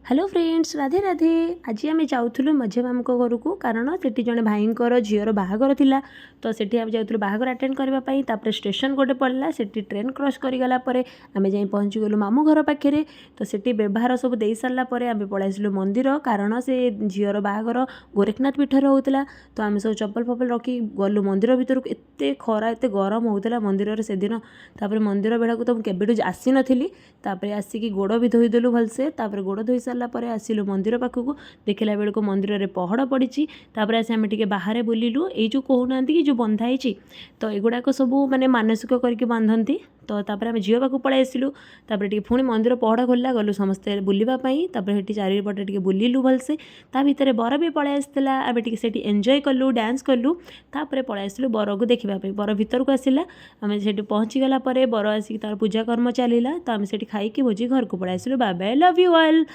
Hello friends Radhe Radhe. आज आम जाऊँ मझे मामू घर को कारण से जड़े भाईर झीर बाहागर थिला तो सेठी आम जाऊँ बाहागर अटेंड करने स्टेशन गोटे पड़ा से ट्रेन क्रॉस करगला आम जा पहुँची गलु मामू घर पाखे तो से व्यवहार सब दे सारापर आम पलैसलु मंदिर कारण से झीर बाहागर गोरखनाथ पीठर होता तो आम सब चप्पल फप्पल रखी गलु मंदिर भितर को एत खरा एत गरम होता मंदिर से दिन तापर मंदिर बेड़ा को तो मुझे आसी नी आसिक गोड़ भी धोईदेलु भलसे गोड़ धोई सारापर आसिलु मंदिर पाखक देखला बेलू मंदिर में पहड़ पड़ी तापर आस आम टे बाहर बुलिलु ये जो कहना कि जो बंधाई तो एगुड़ाक सब माने मानसिक करके बांधती तो तापर आम झील पाक पलि आसिलु तापर पुणी मंदिर पहड़ खोलला गलु समस्ते बुलवाई तापर चारिपटे टे बुलिलु भलसे ता भितर बर भी पलि आसला आम टे एंजॉय कलु डांस कलु तापर पलि आसिलु बर को देखापी बर भीतर को आसला आम से पहुँची गला बर आसिक तार पूजा कर्म चलला तो आम से खाई भोजी घर को पलि आसिलु। Bye bye love you all.